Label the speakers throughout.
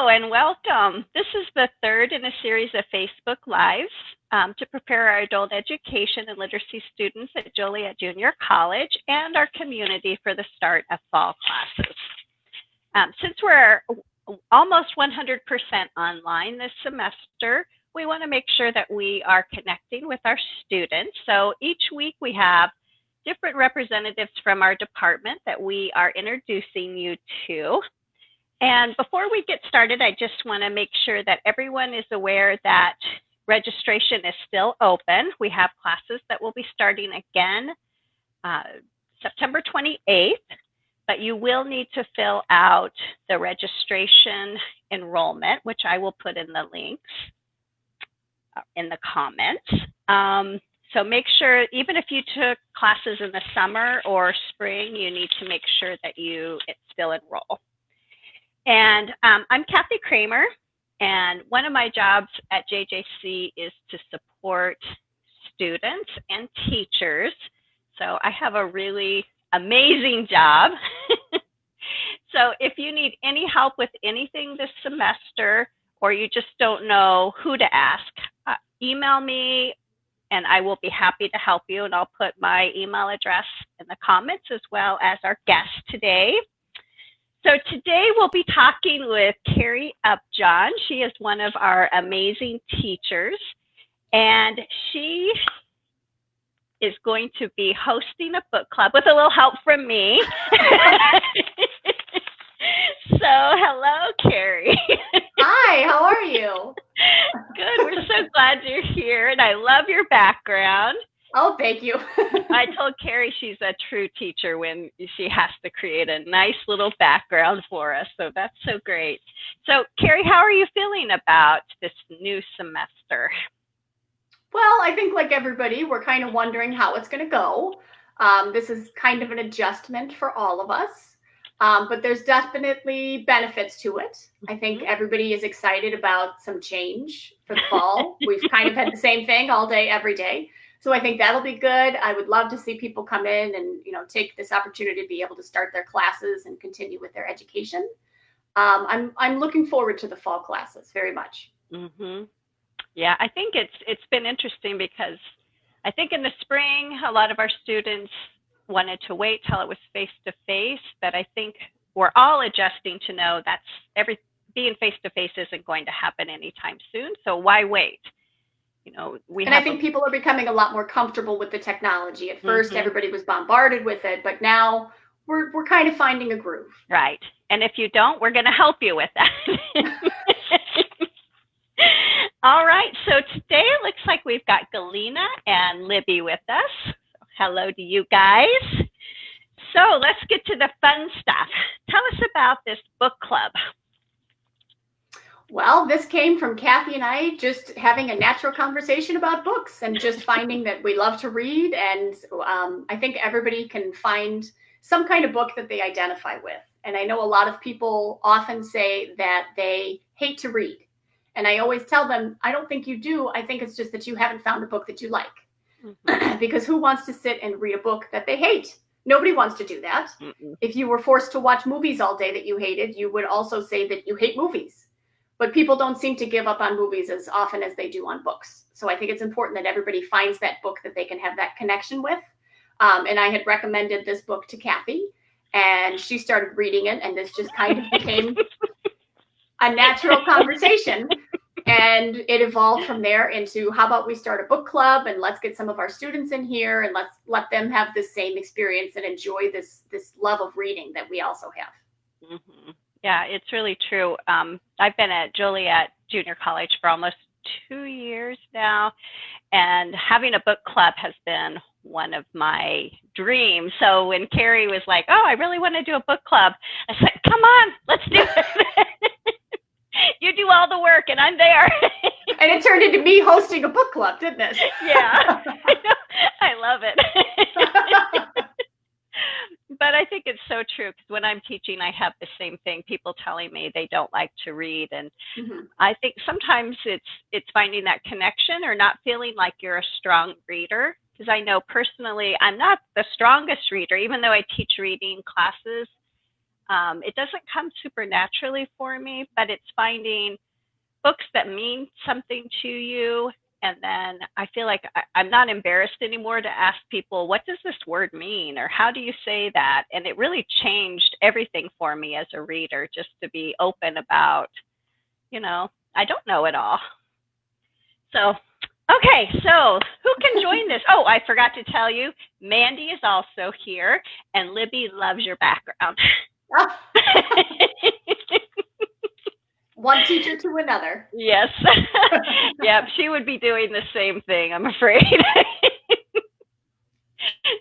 Speaker 1: Hello and welcome. This is the third in a series of Facebook Lives to prepare our adult education and literacy students at Joliet Junior College and our community for the start of fall classes. Since we're almost 100% online this semester, we want to make sure that we are connecting with our students. So each week we have different representatives from our department that we are introducing you to. And before we get started, I just want to make sure that everyone is aware that registration is still open. We have classes that will be starting again September 28th, but you will need to fill out the registration enrollment, which I will put in the links in the comments. So make sure, even if you took classes in the summer or spring, you need to make sure that you still enroll. And I'm Kathy Kramer, and one of my jobs at JJC is to support students and teachers. So I have a really amazing job. So if you need any help with anything this semester, or you just don't know who to ask, email me and I will be happy to help you. And I'll put my email address in the comments as well as our guest today. So today we'll be talking with Carrie Upjohn. She is one of our amazing teachers, and she is going to be hosting a book club with a little help from me. So hello, Carrie.
Speaker 2: Hi, how are you?
Speaker 1: Good, we're so glad you're here, and I love your background.
Speaker 2: Oh, thank you.
Speaker 1: I told Carrie she's a true teacher when she has to create a nice little background for us, so that's so great. So, Carrie, how are you feeling about this new semester?
Speaker 2: Well, I think like everybody, we're kind of wondering how it's going to go. This is kind of an adjustment for all of us, but there's definitely benefits to it. I think everybody is excited about some change for the fall. We've kind of had the same thing all day, every day. So I think that'll be good. I would love to see people come in and, take this opportunity to be able to start their classes and continue with their education. I'm looking forward to the fall classes very much.
Speaker 1: Mm-hmm. Yeah, I think it's been interesting because I think in the spring, a lot of our students wanted to wait till it was face-to-face, but I think we're all adjusting to know being face-to-face isn't going to happen anytime soon. So why wait?
Speaker 2: I think people are becoming a lot more comfortable with the technology. At first, everybody was bombarded with it, but now we're kind of finding a groove.
Speaker 1: Right. And if you don't, we're going to help you with that. All right. So today it looks like we've got Galina and Libby with us. Hello to you guys. So let's get to the fun stuff. Tell us about this book club.
Speaker 2: Well, this came from Kathy and I just having a natural conversation about books and just finding that we love to read. And I think everybody can find some kind of book that they identify with. And I know a lot of people often say that they hate to read. And I always tell them, I don't think you do. I think it's just that you haven't found a book that you like. Because who wants to sit and read a book that they hate? Nobody wants to do that. If you were forced to watch movies all day that you hated, you would also say that you hate movies. But people don't seem to give up on movies as often as they do on books. So I think it's important that everybody finds that book that they can have that connection with. And I had recommended this book to Kathy, and she started reading it, and this just kind of became a natural conversation. And it evolved from there into, how about we start a book club, and let's get some of our students in here, and let's let them have the same experience and enjoy this love of reading that we also have.
Speaker 1: Mm-hmm. Yeah, it's really true. I've been at Joliet Junior College for almost 2 years now, and having a book club has been one of my dreams. So when Carrie was like, oh, I really want to do a book club, I said, come on, let's do it. You do all the work, and I'm there.
Speaker 2: And it turned into me hosting a book club, didn't it?
Speaker 1: Yeah, I love it. But I think it's so true, because when I'm teaching, I have the same thing. People telling me they don't like to read. And I think sometimes it's finding that connection or not feeling like you're a strong reader. Because I know personally, I'm not the strongest reader. Even though I teach reading classes, It doesn't come super naturally for me, but it's finding books that mean something to you. And then I feel like I'm not embarrassed anymore to ask people, what does this word mean? Or how do you say that? And it really changed everything for me as a reader, just to be open about, I don't know it all. So, okay, so who can join this? Oh, I forgot to tell you, Mandy is also here, and Libby loves your background.
Speaker 2: One teacher to another.
Speaker 1: Yes. Yep, she would be doing the same thing, I'm afraid.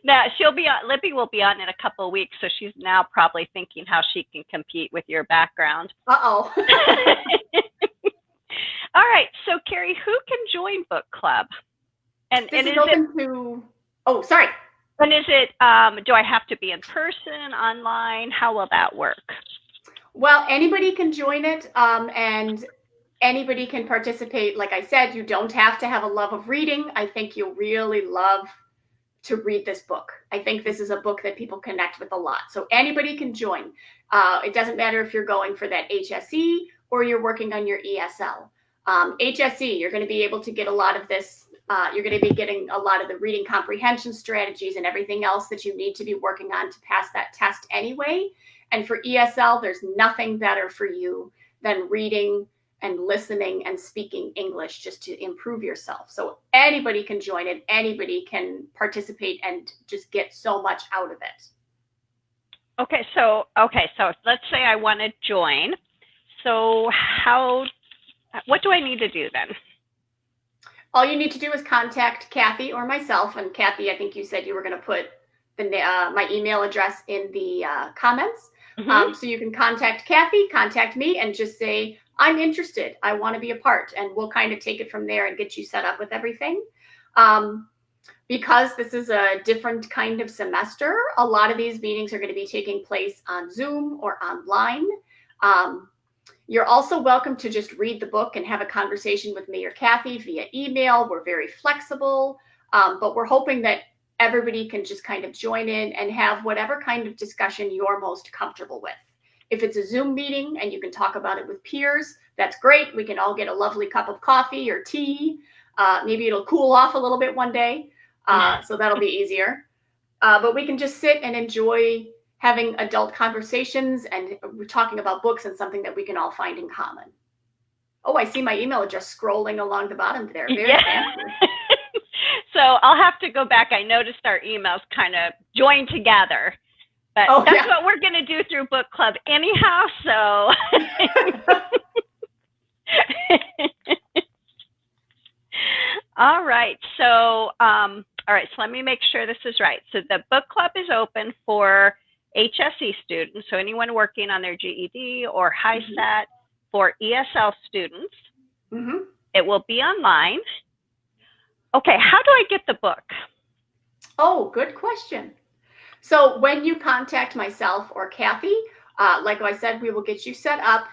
Speaker 1: Now, Libby will be on in a couple of weeks, so she's now probably thinking how she can compete with your background.
Speaker 2: Uh-oh.
Speaker 1: All right, so Carrie, who can join book club?
Speaker 2: And is open to, oh, sorry.
Speaker 1: And is it, do I have to be in person, online? How will that work?
Speaker 2: Well, anybody can join it, and anybody can participate. Like I said, you don't have to have a love of reading. I think you'll really love to read this book. I think this is a book that people connect with a lot. So anybody can join. It doesn't matter if you're going for that HSE or you're working on your ESL. HSE, you're going to be able to get a lot of this. You're going to be getting a lot of the reading comprehension strategies and everything else that you need to be working on to pass that test anyway. And for ESL, there's nothing better for you than reading and listening and speaking English just to improve yourself. So anybody can join it. Anybody can participate and just get so much out of it.
Speaker 1: Okay, so let's say I want to join. So what do I need to do then?
Speaker 2: All you need to do is contact Kathy or myself. And Kathy, I think you said you were going to put my email address in the comments. Mm-hmm. So you can contact Kathy, contact me, and just say, I'm interested. I want to be a part. And we'll kind of take it from there and get you set up with everything. Because this is a different kind of semester, a lot of these meetings are going to be taking place on Zoom or online. You're also welcome to just read the book and have a conversation with me or Kathy via email. We're very flexible, but we're hoping that everybody can just kind of join in and have whatever kind of discussion you're most comfortable with. If it's a Zoom meeting and you can talk about it with peers, that's great. We can all get a lovely cup of coffee or tea. Maybe it'll cool off a little bit one day, so that'll be easier. But we can just sit and enjoy having adult conversations, and we're talking about books and something that we can all find in common. Oh, I see my email address scrolling along the bottom there. Very fancy.
Speaker 1: So I'll have to go back. I noticed our emails kind of join together, but that's what we're going to do through book club anyhow. So, all right. So, So let me make sure this is right. So the book club is open for HSE students. So anyone working on their GED or HiStat. For ESL students. Mm-hmm. It will be online. Okay, how do I get the book?
Speaker 2: Oh, good question. So when you contact myself or Kathy, like I said, we will get you set up.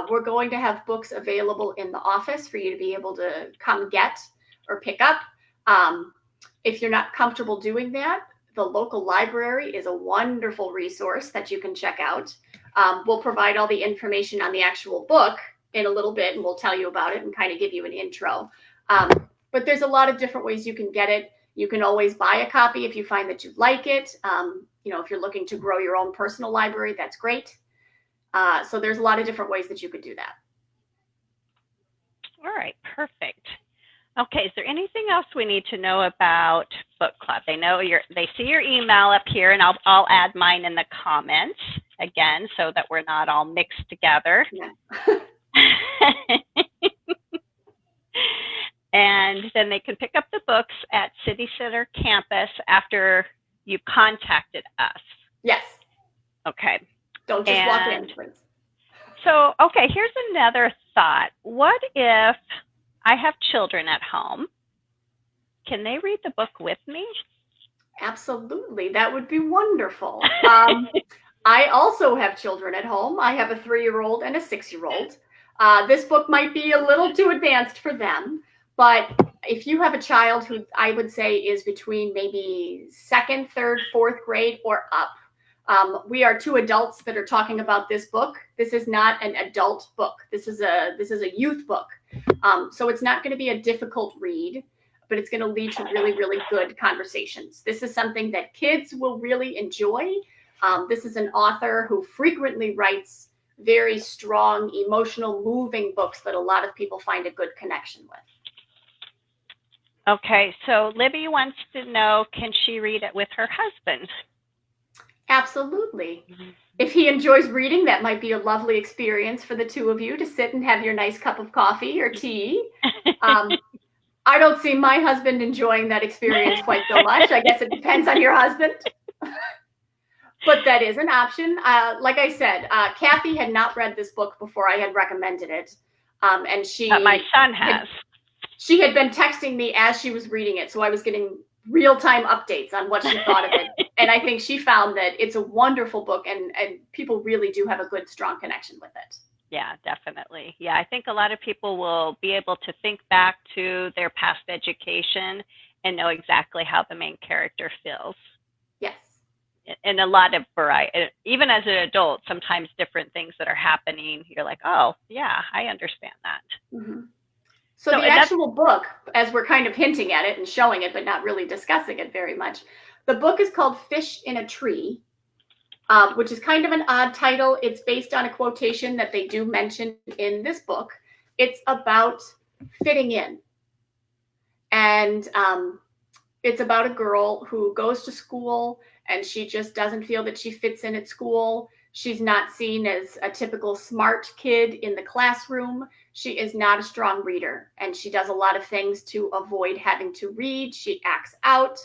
Speaker 2: We're going to have books available in the office for you to be able to come get or pick up. If you're not comfortable doing that, the local library is a wonderful resource that you can check out. We'll provide all the information on the actual book in a little bit, and we'll tell you about it and kind of give you an intro. But there's a lot of different ways you can get it. You can always buy a copy if you find that you like it. If you're looking to grow your own personal library, that's great. So there's a lot of different ways that you could do that.
Speaker 1: All right, perfect. Okay, is there anything else we need to know about book club? They see your email up here, and I'll add mine in the comments again so that we're not all mixed together. Yeah. And then they can pick up the books at City Center campus after you've contacted us.
Speaker 2: Yes.
Speaker 1: Okay.
Speaker 2: Don't just walk in, please.
Speaker 1: So, okay, here's another thought. What if I have children at home? Can they read the book with me?
Speaker 2: Absolutely. That would be wonderful. I also have children at home. I have a 3-year-old and a 6-year-old. This book might be a little too advanced for them, but if you have a child who I would say is between maybe 2nd, 3rd, 4th grade or up, We are two adults that are talking about this book. This is not an adult book. This is a youth book. So it's not going to be a difficult read, but it's going to lead to really, really good conversations. This is something that kids will really enjoy. This is an author who frequently writes very strong, emotional, moving books that a lot of people find a good connection with.
Speaker 1: Okay, so Libby wants to know, can she read it with her husband?
Speaker 2: Absolutely. If he enjoys reading, that might be a lovely experience for the two of you to sit and have your nice cup of coffee or tea. I don't see my husband enjoying that experience quite so much. I guess it depends on your husband. But that is an option. Like I said, Kathy had not read this book before I had recommended it. And
Speaker 1: my son has.
Speaker 2: She had been texting me as she was reading it. So I was getting real-time updates on what she thought of it. And I think she found that it's a wonderful book and people really do have a good, strong connection with it.
Speaker 1: Yeah, definitely. Yeah, I think a lot of people will be able to think back to their past education and know exactly how the main character feels.
Speaker 2: Yes.
Speaker 1: And a lot of variety, even as an adult, sometimes different things that are happening, you're like, oh, yeah, I understand that.
Speaker 2: Mm-hmm. So the actual book, as we're kind of hinting at it and showing it, but not really discussing it very much, the book is called Fish in a Tree, which is kind of an odd title. It's based on a quotation that they do mention in this book. It's about fitting in. And it's about a girl who goes to school and she just doesn't feel that she fits in at school. She's not seen as a typical smart kid in the classroom. She is not a strong reader, and she does a lot of things to avoid having to read. She acts out.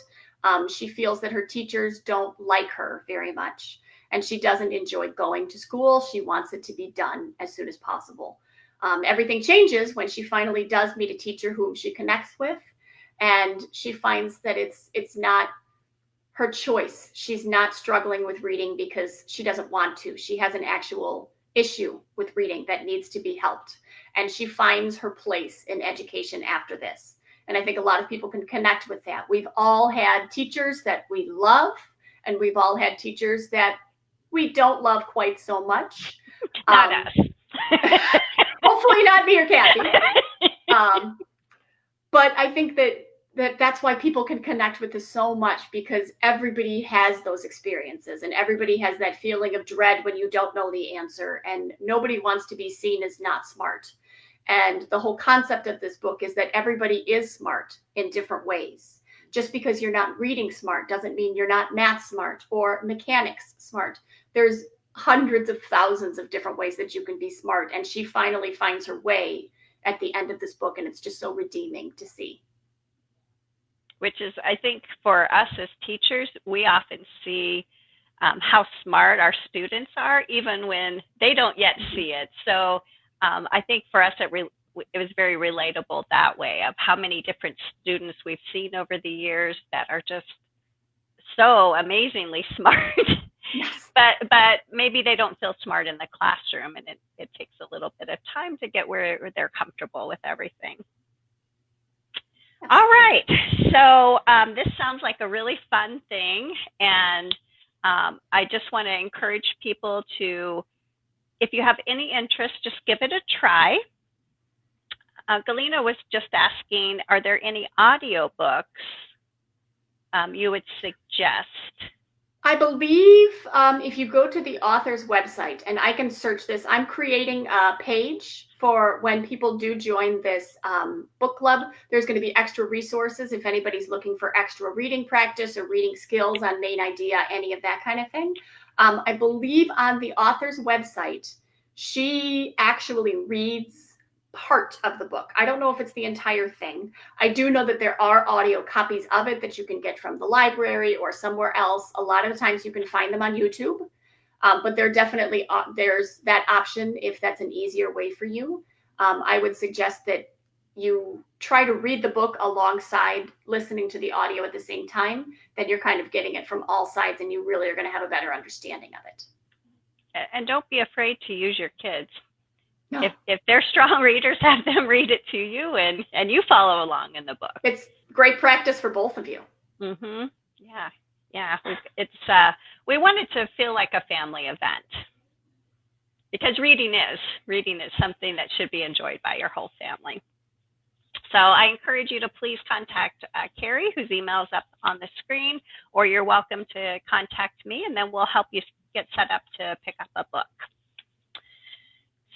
Speaker 2: She feels that her teachers don't like her very much, and she doesn't enjoy going to school. She wants it to be done as soon as possible. Everything changes when she finally does meet a teacher whom she connects with, and she finds that it's not her choice. She's not struggling with reading because she doesn't want to. She has an actual issue with reading that needs to be helped. And she finds her place in education after this. And I think a lot of people can connect with that. We've all had teachers that we love, and we've all had teachers that we don't love quite so much.
Speaker 1: Not us.
Speaker 2: Hopefully not me or Kathy. But I think that's why people can connect with this so much, because everybody has those experiences and everybody has that feeling of dread when you don't know the answer, and nobody wants to be seen as not smart. And the whole concept of this book is that everybody is smart in different ways. Just because you're not reading smart doesn't mean you're not math smart or mechanics smart. There's hundreds of thousands of different ways that you can be smart. And she finally finds her way at the end of this book, and it's just so redeeming to see.
Speaker 1: Which is, I think, for us as teachers, we often see how smart our students are, even when they don't yet see it. So I think for us, it was very relatable that way, of how many different students we've seen over the years that are just so amazingly smart.
Speaker 2: Yes.
Speaker 1: But maybe they don't feel smart in the classroom, and it takes a little bit of time to get where they're comfortable with everything. All right, so this sounds like a really fun thing, and I just want to encourage people to, if you have any interest, just give it a try. Galina was just asking, are there any audiobooks you would suggest?
Speaker 2: I believe if you go to the author's website, and I can search this, I'm creating a page for when people do join this book club. There's going to be extra resources if anybody's looking for extra reading practice or reading skills on Main Idea, any of that kind of thing. I believe on the author's website, she actually reads part of the book. I don't know if it's the entire thing. I do know that there are audio copies of it that you can get from the library or somewhere else. A lot of the times you can find them on YouTube, but there definitely there's that option if that's an easier way for you. I would suggest that you try to read the book alongside listening to the audio at the same time. Then you're kind of getting it from all sides, and you really are going to have a better understanding of it.
Speaker 1: And don't be afraid to use your kids.
Speaker 2: No.
Speaker 1: If they're strong readers, have them read it to you, and you follow along in the book.
Speaker 2: It's great practice for both of you.
Speaker 1: Mm-hmm. Yeah. Yeah, we want it to feel like a family event because reading is something that should be enjoyed by your whole family. So I encourage you to please contact Carrie, whose email is up on the screen, or you're welcome to contact me, and then we'll help you get set up to pick up a book.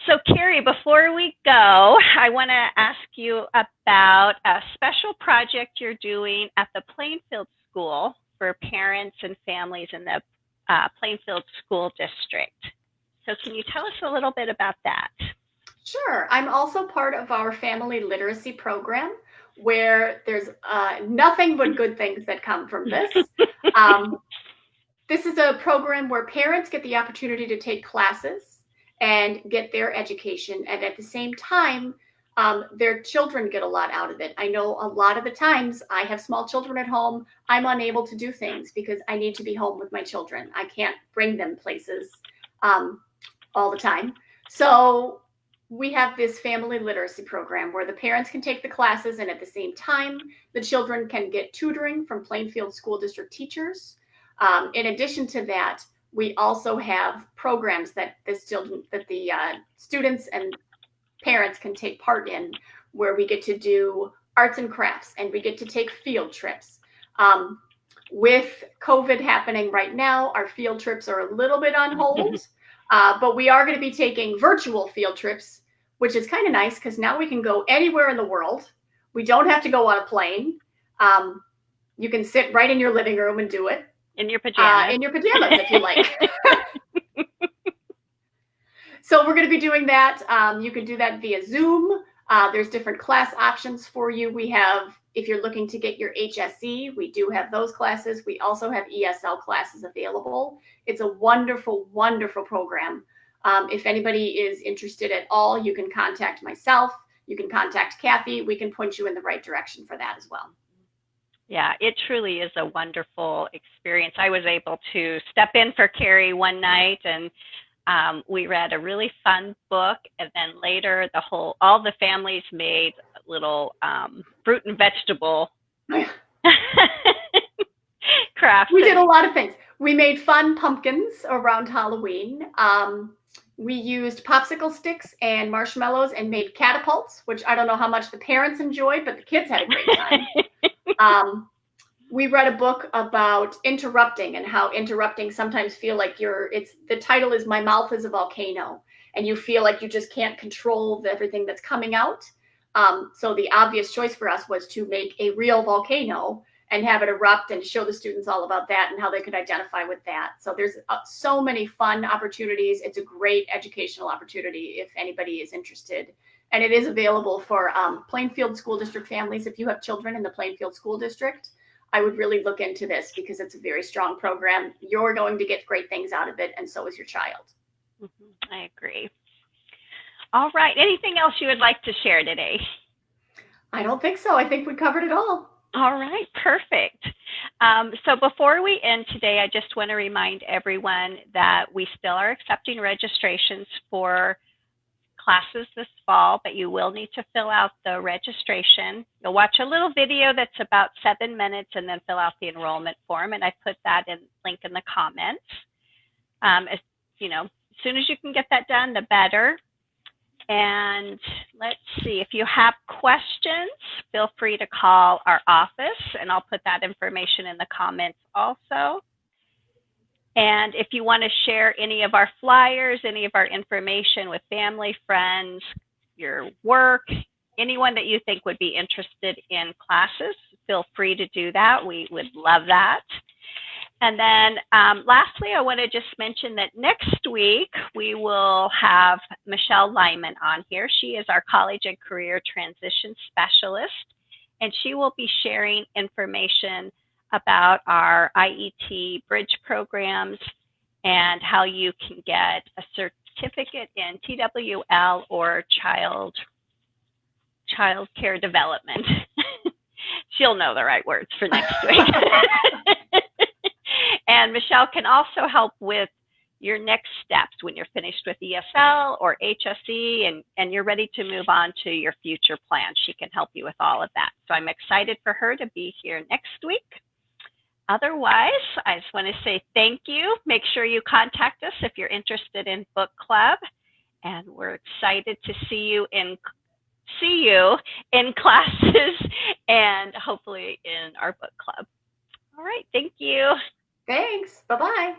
Speaker 1: So Carrie, before we go, I want to ask you about a special project you're doing at the Plainfield School for parents and families in the Plainfield School District. So can you tell us a little bit about that?
Speaker 2: Sure. I'm also part of our family literacy program, where there's nothing but good things that come from this. This is a program where parents get the opportunity to take classes and get their education, and at the same time, their children get a lot out of it. I know a lot of the times I have small children at home. I'm unable to do things because I need to be home with my children. I can't bring them places all the time. So we have this family literacy program where the parents can take the classes, and at the same time, the children can get tutoring from Plainfield School District teachers. In addition to that, we also have programs that the students and parents can take part in, where we get to do arts and crafts, and we get to take field trips. With COVID happening right now, our field trips are a little bit on hold, but we are going to be taking virtual field trips, which is kind of nice because now we can go anywhere in the world. We don't have to go on a plane. You can sit right in your living room and do it.
Speaker 1: In your pajamas.
Speaker 2: In your pajamas, if you like. So we're going to be doing that. You can do that via Zoom. There's different class options for you. We have, if you're looking to get your HSE, we do have those classes. We also have ESL classes available. It's a wonderful, wonderful program. If anybody is interested at all, you can contact myself. You can contact Kathy. We can point you in the right direction for that as well.
Speaker 1: Yeah, it truly is a wonderful experience. I was able to step in for Carrie one night, and we read a really fun book, and then later all the families made little fruit and vegetable crafts.
Speaker 2: We did a lot of things. We made fun pumpkins around Halloween. We used popsicle sticks and marshmallows and made catapults, which I don't know how much the parents enjoyed, but the kids had a great time. We read a book about interrupting and how interrupting sometimes feel like the title is My Mouth is a Volcano, and you feel like you just can't control everything that's coming out. So the obvious choice for us was to make a real volcano and have it erupt and show the students all about that and how they could identify with that. So there's so many fun opportunities. It's a great educational opportunity if anybody is interested. And it is available for Plainfield School District families. If you have children in the Plainfield School District, I would really look into this because it's a very strong program. You're going to get great things out of it, and so is your child.
Speaker 1: Mm-hmm. I agree. All right. Anything else you would like to share today?
Speaker 2: I don't think so. I think we covered it all.
Speaker 1: All right, perfect. So before we end today, I just want to remind everyone that we still are accepting registrations for classes this fall, but you will need to fill out the registration. You'll watch a little video that's about 7 minutes and then fill out the enrollment form, and I put that link in the comments. As soon as you can get that done, the better. And let's see, if you have questions, feel free to call our office, and I'll put that information in the comments also. And if you want to share any of our flyers, any of our information with family, friends, your work, anyone that you think would be interested in classes, feel free to do that. We would love that. And then lastly, I want to just mention that next week we will have Michelle Lyman on here. She is our college and career transition specialist, and she will be sharing information about our IET bridge programs and how you can get a certificate in TWL or child care development. She'll know the right words for next week. And Michelle can also help with your next steps when you're finished with ESL or HSE and you're ready to move on to your future plans. She can help you with all of that. So I'm excited for her to be here next week. Otherwise, I just want to say thank you. Make sure you contact us if you're interested in book club, and we're excited to see you in classes and hopefully in our book club. All right, thank you.
Speaker 2: Thanks. Bye-bye.